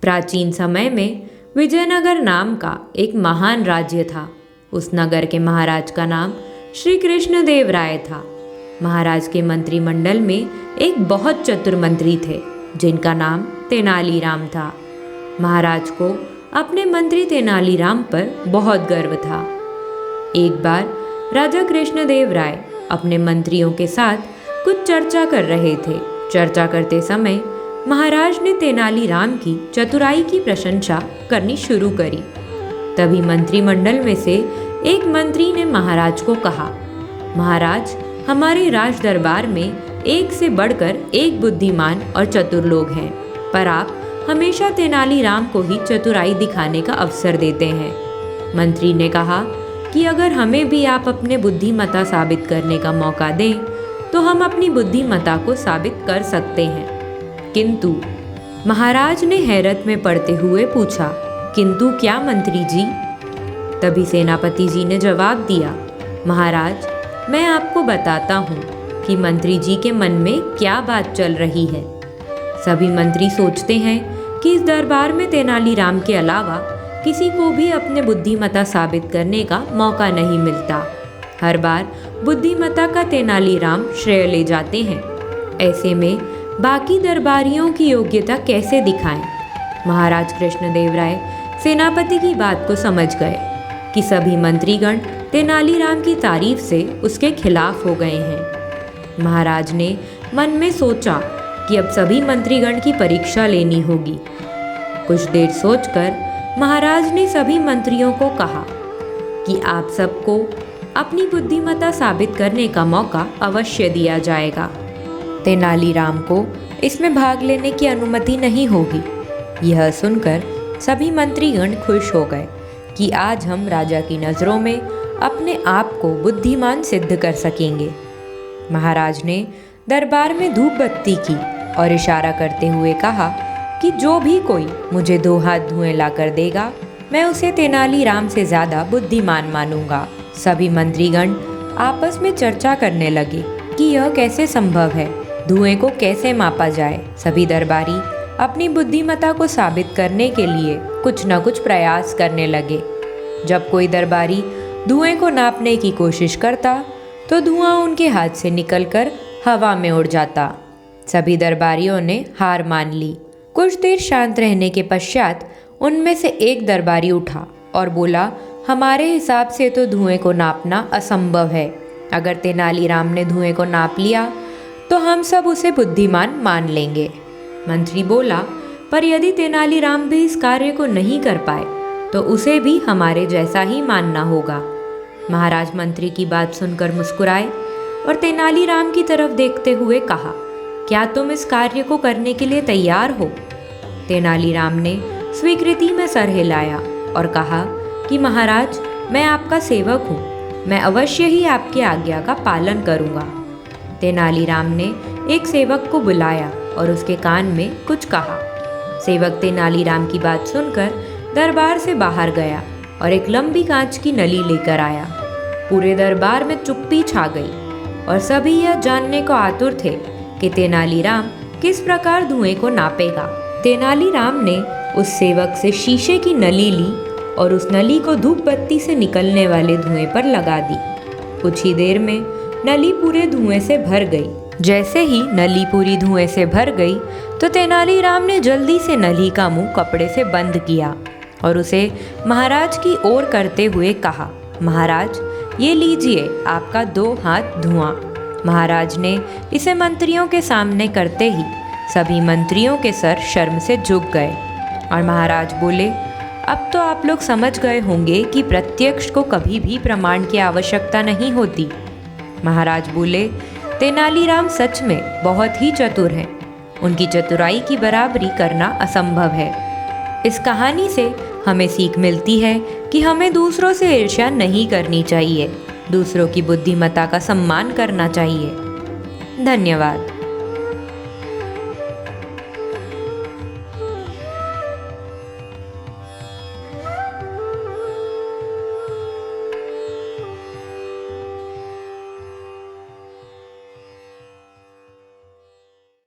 प्राचीन समय में विजयनगर नाम का एक महान राज्य था। उस नगर के महाराज का नाम श्री कृष्णदेव राय था। महाराज के मंत्रिमंडल में एक बहुत चतुर मंत्री थे जिनका नाम तेनालीराम था। महाराज को अपने मंत्री तेनालीराम पर बहुत गर्व था। एक बार राजा कृष्णदेव राय अपने मंत्रियों के साथ कुछ चर्चा कर रहे थे। चर्चा करते समय महाराज ने तेनालीराम की चतुराई की प्रशंसा करनी शुरू करी। तभी मंत्रिमंडल में से एक मंत्री ने महाराज को कहा, महाराज, हमारे राज दरबार में एक से बढ़कर एक बुद्धिमान और चतुर लोग हैं, पर आप हमेशा तेनालीराम को ही चतुराई दिखाने का अवसर देते हैं। मंत्री ने कहा कि अगर हमें भी आप अपने बुद्धिमत्ता साबित करने का मौका दें तो हम अपनी बुद्धिमत्ता को साबित कर सकते हैं। किंतु महाराज ने हैरत में पड़ते हुए पूछा, किंतु क्या मंत्री जी? तभी सेनापति जी ने जवाब दिया, महाराज, मैं आपको बताता हूँ कि मंत्री जी के मन में क्या बात चल रही है। सभी मंत्री सोचते हैं कि इस दरबार में तेनालीराम के अलावा किसी को भी अपने बुद्धिमत्ता साबित करने का मौका नहीं मिलता। हर बार बुद्धिमत्ता का तेनालीराम श्रेय ले जाते हैं। ऐसे में बाकी दरबारियों की योग्यता कैसे दिखाएं? महाराज कृष्णदेव राय सेनापति की बात को समझ गए कि सभी मंत्रीगण तेनालीराम की तारीफ से उसके खिलाफ हो गए हैं। महाराज ने मन में सोचा कि अब सभी मंत्रीगण की परीक्षा लेनी होगी। कुछ देर सोचकर महाराज ने सभी मंत्रियों को कहा कि आप सबको अपनी बुद्धिमत्ता साबित करने का मौका अवश्य दिया जाएगा। तेनालीराम को इसमें भाग लेने की अनुमति नहीं होगी। यह सुनकर सभी मंत्रीगण खुश हो गए कि आज हम राजा की नज़रों में अपने आप को बुद्धिमान सिद्ध कर सकेंगे। महाराज ने दरबार में धूप बत्ती की और इशारा करते हुए कहा कि जो भी कोई मुझे 2 हाथ धुएं ला कर देगा, मैं उसे तेनालीराम से ज़्यादा बुद्धिमान मानूंगा। सभी मंत्रीगण आपस में चर्चा करने लगे कि यह कैसे संभव है, धुएं को कैसे मापा जाए। सभी दरबारी अपनी बुद्धिमत्ता को साबित करने के लिए कुछ न कुछ प्रयास करने लगे। जब कोई दरबारी धुएं को नापने की कोशिश करता तो धुआं उनके हाथ से निकलकर हवा में उड़ जाता। सभी दरबारियों ने हार मान ली। कुछ देर शांत रहने के पश्चात उनमें से एक दरबारी उठा और बोला, हमारे हिसाब से तो धुएं को नापना असंभव है। अगर तेनालीराम ने धुएं को नाप लिया तो हम सब उसे बुद्धिमान मान लेंगे। मंत्री बोला, पर यदि तेनालीराम भी इस कार्य को नहीं कर पाए तो उसे भी हमारे जैसा ही मानना होगा। महाराज मंत्री की बात सुनकर मुस्कुराए और तेनालीराम की तरफ देखते हुए कहा, क्या तुम इस कार्य को करने के लिए तैयार हो? तेनालीराम ने स्वीकृति में सर हिलाया और कहा कि महाराज, मैं आपका सेवक हूँ, मैं अवश्य ही आपकी आज्ञा का पालन करूँगा। तेनालीराम ने एक सेवक को बुलाया और उसके कान में कुछ कहा। सेवक तेनालीराम की बात सुनकर दरबार से बाहर गया और एक लंबी कांच की नली लेकर आया। पूरे दरबार में चुप्पी छा गई और सभी यह जानने को आतुर थे कि तेनालीराम किस प्रकार धुएं को नापेगा। तेनालीराम ने उस सेवक से शीशे की नली ली और उस नली को धूप बत्ती से निकलने वाले धुएं पर लगा दी। कुछ ही देर में नली पूरे धुएं से भर गई। जैसे ही नली पूरी धुएं से भर गई तो तेनालीराम ने जल्दी से नली का मुंह कपड़े से बंद किया और उसे महाराज की ओर करते हुए कहा, महाराज, ये लीजिए आपका 2 हाथ धुआं। महाराज ने इसे मंत्रियों के सामने करते ही सभी मंत्रियों के सर शर्म से झुक गए और महाराज बोले, अब तो आप लोग समझ गए होंगे कि प्रत्यक्ष को कभी भी प्रमाण की आवश्यकता नहीं होती। महाराज बोले, तेनालीराम सच में बहुत ही चतुर हैं। उनकी चतुराई की बराबरी करना असंभव है। इस कहानी से हमें सीख मिलती है कि हमें दूसरों से ईर्ष्या नहीं करनी चाहिए, दूसरों की बुद्धिमत्ता का सम्मान करना चाहिए। धन्यवाद।